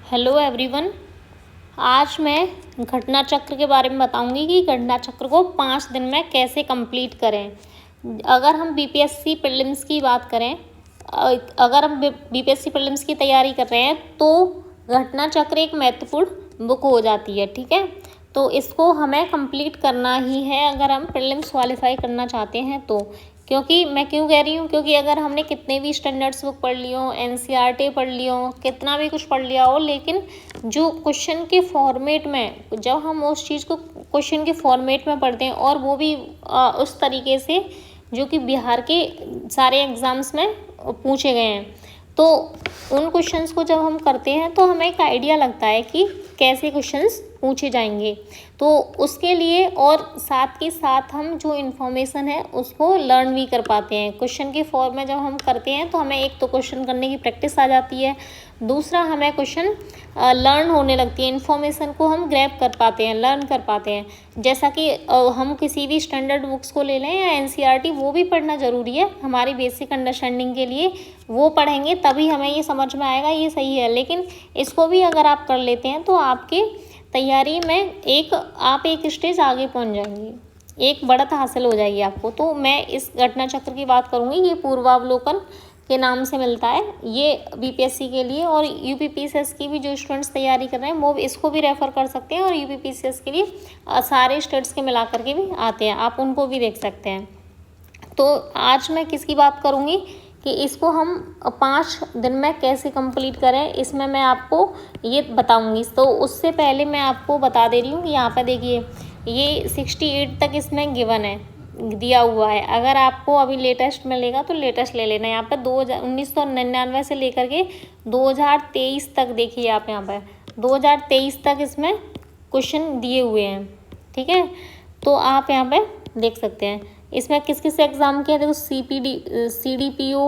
Hello everyone. आज मैं घटना चक्र के बारे में बताऊंगी कि घटना चक्र को 5 दिन में कैसे कंप्लीट करें। अगर हम बीपीएससी प्रीलिम्स की बात करें, अगर हम बीपीएससी प्रीलिम्स की तैयारी कर रहे हैं तो घटना चक्र एक महत्वपूर्ण बुक हो जाती है। ठीक है, तो इसको हमें कंप्लीट करना ही है अगर हम प्रीलिम्स क्वालिफाई करना चाहते हैं तो। क्योंकि मैं क्यों कह रही हूँ, क्योंकि अगर हमने कितने भी स्टैंडर्ड्स बुक पढ़ ली हो, एनसीईआरटी पढ़ ली हो, कितना भी कुछ पढ़ लिया हो, लेकिन जो क्वेश्चन के फॉर्मेट में, जब हम उस चीज़ को क्वेश्चन के फॉर्मेट में पढ़ते हैं और वो भी उस तरीके से जो कि बिहार के सारे एग्ज़ाम्स में पूछे गए हैं, तो उन क्वेश्चंस को जब हम करते हैं तो हमें एक आइडिया लगता है कि कैसे क्वेश्चंस पूछे जाएंगे। तो उसके लिए और साथ के साथ हम जो इन्फॉर्मेशन है उसको लर्न भी कर पाते हैं। क्वेश्चन के फॉर्म में जब हम करते हैं तो हमें एक तो क्वेश्चन करने की प्रैक्टिस आ जाती है, दूसरा हमें क्वेश्चन लर्न होने लगती है, इन्फॉर्मेशन को हम ग्रैब कर पाते हैं, लर्न कर पाते हैं। जैसा कि हम किसी भी स्टैंडर्ड बुक्स को ले लें या एनसीईआरटी, वो भी पढ़ना ज़रूरी है हमारी बेसिक अंडरस्टैंडिंग के लिए। वो पढ़ेंगे तभी हमें ये समझ में आएगा ये सही है, लेकिन इसको भी अगर आप कर लेते हैं तो आपकी तैयारी में आप एक स्टेज आगे पहुंच जाएंगे, एक बढ़त हासिल हो जाएगी आपको। तो मैं इस घटना चक्र की बात करूंगी, ये पूर्वावलोकन के नाम से मिलता है ये बीपीएससी के लिए, और यूपीपीसीएस की भी जो स्टूडेंट्स तैयारी कर रहे हैं वो इसको भी रेफ़र कर सकते हैं, और यूपीपीसीएस के लिए सारे स्टेट्स के मिला करके भी आते हैं, आप उनको भी देख सकते हैं। तो आज मैं किसकी बात करूँगी कि इसको हम 5 दिन में कैसे कंप्लीट करें, इसमें मैं आपको ये बताऊंगी। तो उससे पहले मैं आपको बता दे रही हूँ कि यहाँ पे देखिए ये 68 तक इसमें गिवन है, दिया हुआ है। अगर आपको अभी लेटेस्ट मिलेगा तो लेटेस्ट ले लेना। यहाँ पे 1999 से लेकर के 2023 तक देखिए आप, यहाँ पे 2023 तक इसमें क्वेश्चन दिए हुए हैं। ठीक है, तो आप यहाँ पे देख सकते हैं इसमें किस किस एग्ज़ाम के हैं। देखो CDPO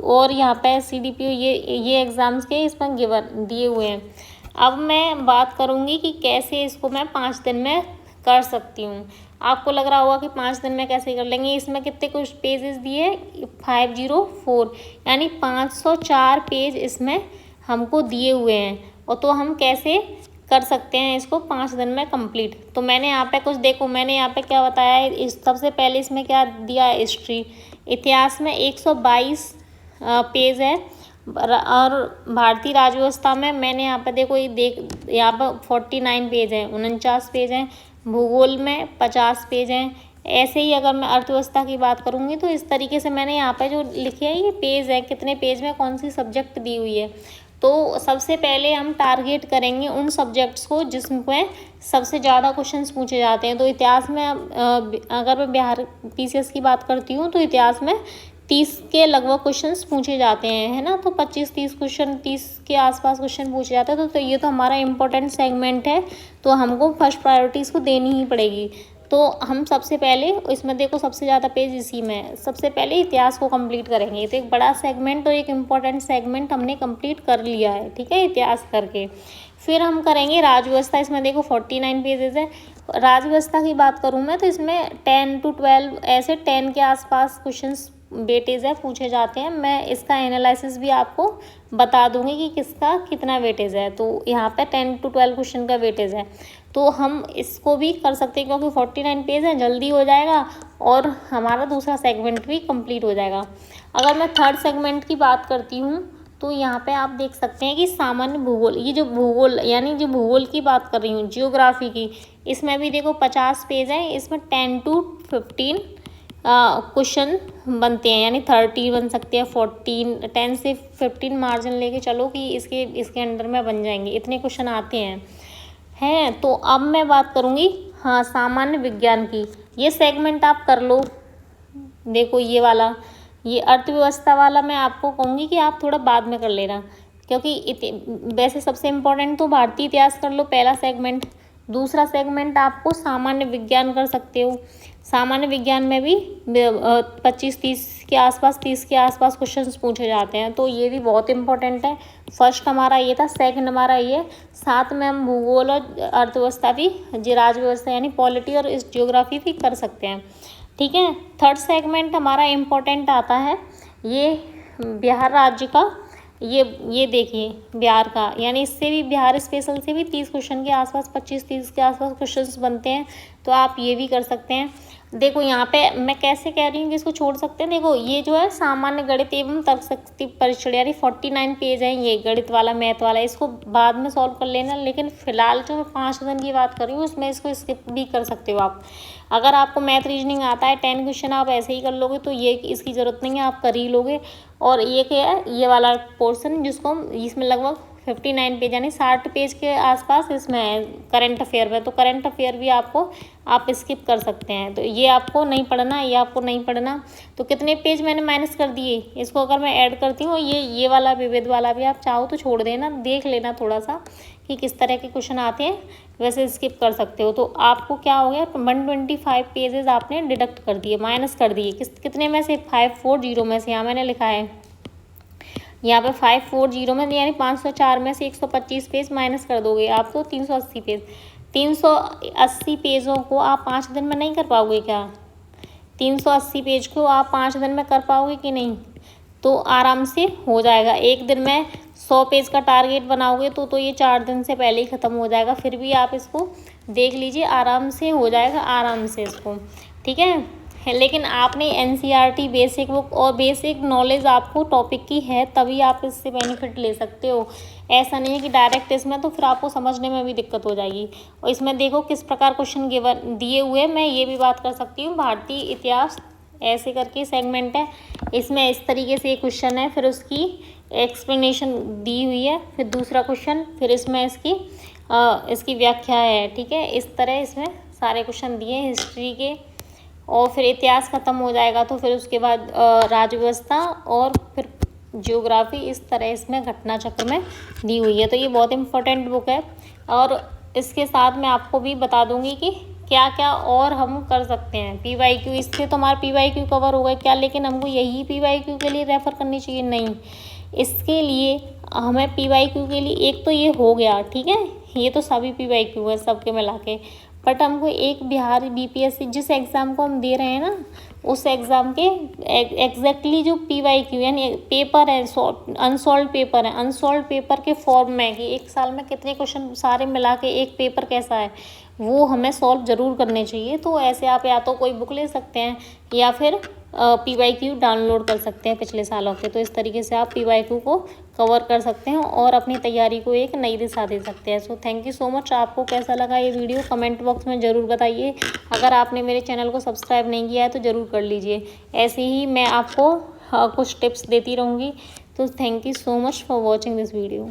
और यहाँ पे CDPO ये एग्ज़ाम्स के इसमें गिवन दिए हुए हैं। अब मैं बात करूँगी कि कैसे इसको मैं 5 दिन में कर सकती हूँ। आपको लग रहा होगा कि 5 दिन में कैसे कर लेंगे, इसमें कितने कुछ पेजेस दिए, 504 यानी 504 पेज इसमें हमको दिए हुए हैं। और तो हम कैसे कर सकते हैं इसको 5 दिन में कंप्लीट। तो मैंने यहाँ पे कुछ देखो, मैंने यहाँ पे क्या बताया है, इस सबसे पहले इसमें क्या दिया है, हिस्ट्री, इतिहास में 122 पेज है, और भारतीय राज्यव्यवस्था में मैंने यहाँ पे देखो यहाँ पर 49 पेज हैं, 49 पेज हैं, भूगोल में 50 पेज हैं। ऐसे ही अगर मैं अर्थव्यवस्था की बात करूँगी तो इस तरीके से मैंने यहाँ पे जो लिखे हैं ये पेज है, कितने पेज में कौन सी सब्जेक्ट दी हुई है। तो सबसे पहले हम टारगेट करेंगे उन सब्जेक्ट्स को जिसमें सबसे ज़्यादा क्वेश्चंस पूछे जाते हैं। तो इतिहास में अगर मैं बिहार पीसीएस की बात करती हूँ तो इतिहास में 30 के लगभग क्वेश्चंस पूछे जाते हैं, है ना। तो 25-30 क्वेश्चन, 30 के आसपास क्वेश्चन पूछे जाते हैं। तो ये तो हमारा इम्पोर्टेंट सेगमेंट है, तो हमको फर्स्ट प्रायोरिटी इसको देनी ही पड़ेगी। तो हम सबसे पहले इसमें देखो सबसे ज़्यादा पेज इसी में है, सबसे पहले इतिहास को कंप्लीट करेंगे। तो एक बड़ा सेगमेंट और एक इम्पॉर्टेंट सेगमेंट हमने कंप्लीट कर लिया है, ठीक है, इतिहास करके। फिर हम करेंगे राज्यव्यवस्था, इसमें देखो 49 पेजेस है। राज्यव्यवस्था की बात करूँ मैं तो इसमें 10 to 12 ऐसे 10 के आसपास क्वेश्चंस वेटेज है पूछे जाते हैं। मैं इसका एनालिसिस भी आपको बता दूंगी कि किसका कितना वेटेज है। तो यहाँ पे 10 to 12 क्वेश्चन का वेटेज है, तो हम इसको भी कर सकते हैं क्योंकि 49 पेज है, जल्दी हो जाएगा और हमारा दूसरा सेगमेंट भी कंप्लीट हो जाएगा। अगर मैं थर्ड सेगमेंट की बात करती हूँ तो यहाँ पे आप देख सकते हैं कि सामान्य भूगोल, ये जो भूगोल यानी जो भूगोल की बात कर रही हूँ, जियोग्राफी की, इसमें भी देखो 50 पेज हैं। इसमें 10 to 15 क्वेश्चन बनते हैं, यानी 30 बन सकते हैं, 14, 10 से 15 मार्जिन लेके चलो कि इसके अंडर में बन जाएंगे, इतने क्वेश्चन आते हैं। तो अब मैं बात करूँगी हाँ सामान्य विज्ञान की। ये सेगमेंट आप कर लो। देखो ये वाला, ये अर्थव्यवस्था वाला मैं आपको कहूँगी कि आप थोड़ा बाद में कर लेना, क्योंकि वैसे सबसे इम्पोर्टेंट तो भारतीय इतिहास कर लो पहला सेगमेंट। दूसरा सेगमेंट आपको सामान्य विज्ञान कर सकते हो। सामान्य विज्ञान में भी 25-30 के आसपास, 30 के आसपास क्वेश्चंस पूछे जाते हैं, तो ये भी बहुत इंपॉर्टेंट है। फर्स्ट हमारा ये था, सेकंड हमारा ये, साथ में हम भूगोल और अर्थव्यवस्था भी, राज्यव्यवस्था यानी पॉलिटी और इस जियोग्राफी भी कर सकते हैं, ठीक है। थर्ड सेगमेंट हमारा इम्पोर्टेंट आता है, ये बिहार राज्य का ये देखिए बिहार का, यानी इससे भी बिहार स्पेशल से भी 30 क्वेश्चन के आसपास, 25-30 के आसपास क्वेश्चंस बनते हैं। तो आप ये भी कर सकते हैं। देखो यहाँ पे मैं कैसे कह रही हूँ कि इसको छोड़ सकते हैं। देखो ये जो है सामान्य गणित एवं तर्कशक्ति परीक्षण, यानी 49 पेज है ये गणित वाला, मैथ वाला, इसको बाद में सॉल्व कर लेना। लेकिन फिलहाल जो मैं 5 दिन की बात कर रही हूँ उसमें इसको स्किप भी कर सकते हो आप। अगर आपको मैथ रीजनिंग आता है 10 क्वेश्चन आप ऐसे ही कर लोगे तो ये इसकी ज़रूरत नहीं है, आप कर ही लोगे। और ये क्या है, ये वाला पोर्शन जिसको हम, इसमें लगभग 59 पेज यानी 60 पेज के आसपास इसमें है करंट अफेयर में। तो करंट अफेयर भी आपको आप स्किप कर सकते हैं। तो ये आपको नहीं पढ़ना, ये आपको नहीं पढ़ना। तो कितने पेज मैंने माइनस कर दिए, इसको अगर मैं ऐड करती हूँ, ये वाला विविध वाला भी आप चाहो तो छोड़ देना, देख लेना थोड़ा सा कि किस तरह के क्वेश्चन आते हैं, वैसे स्किप कर सकते हो। तो आपको क्या हो गया, 125 पेजेस आपने डिडक्ट कर दिए, माइनस कर दिए। कितने में से, 540 में से। यहाँ मैंने लिखा है यहाँ पे 540 में, यानी 504 में से 125 पेज माइनस कर दोगे आप तो 380 पेज। 380 पेजों को आप 5 दिन में नहीं कर पाओगे क्या? 380 पेज को आप 5 दिन में कर पाओगे कि नहीं? तो आराम से हो जाएगा। एक दिन में 100 पेज का टारगेट बनाओगे तो ये 4 दिन से पहले ही ख़त्म हो जाएगा। फिर भी आप इसको देख लीजिए, आराम से हो जाएगा, आराम से इसको, ठीक है। लेकिन आपने NCERT बेसिक बुक और बेसिक नॉलेज आपको टॉपिक की है, तभी आप इससे बेनिफिट ले सकते हो। ऐसा नहीं है कि डायरेक्ट इसमें, तो फिर आपको समझने में भी दिक्कत हो जाएगी। और इसमें देखो किस प्रकार क्वेश्चन गिवन दिए हुए। मैं ये भी बात कर सकती हूँ, भारतीय इतिहास ऐसे करके सेगमेंट है, इसमें इस तरीके से एक क्वेश्चन है, फिर उसकी एक्सप्लेनेशन दी हुई है, फिर दूसरा क्वेश्चन, फिर इसमें इसकी व्याख्या है, ठीक है। इस तरह इसमें सारे क्वेश्चन दिए हैं हिस्ट्री के। और फिर इतिहास ख़त्म हो जाएगा तो फिर उसके बाद राज्य व्यवस्था और फिर ज्योग्राफी, इस तरह इसमें घटना चक्र में दी हुई है। तो ये बहुत इम्पोर्टेंट बुक है। और इसके साथ मैं आपको भी बता दूंगी कि क्या क्या और हम कर सकते हैं। PYQ, इससे तो हमारा PYQ कवर हो गया क्या, लेकिन हमको यही PYQ के लिए रेफ़र करनी चाहिए? नहीं, इसके लिए हमें PYQ के लिए एक तो ये हो गया, ठीक है, ये तो सभी PYQ है सबके मिला के। बट हमको एक बिहार BPSC जिस एग्ज़ाम को हम दे रहे हैं ना, उस एग्ज़ाम के एग्जैक्टली जो PYQ यानी पेपर है, अनसॉल्व पेपर है, अनसॉल्व पेपर के फॉर्म में कि एक साल में कितने क्वेश्चन सारे मिला के एक पेपर कैसा है, वो हमें सॉल्व ज़रूर करने चाहिए। तो ऐसे आप या तो कोई बुक ले सकते हैं या फिर PYQ डाउनलोड कर सकते हैं पिछले सालों के। तो इस तरीके से आप PYQ को कवर कर सकते हैं और अपनी तैयारी को एक नई दिशा दे सकते हैं। So thank you so much. आपको कैसा लगा ये वीडियो कमेंट बॉक्स में ज़रूर बताइए। अगर आपने मेरे चैनल को सब्सक्राइब नहीं किया है तो ज़रूर कर लीजिए। ऐसे ही मैं आपको कुछ टिप्स देती रहूँगी। तो thank you so much for watching this video.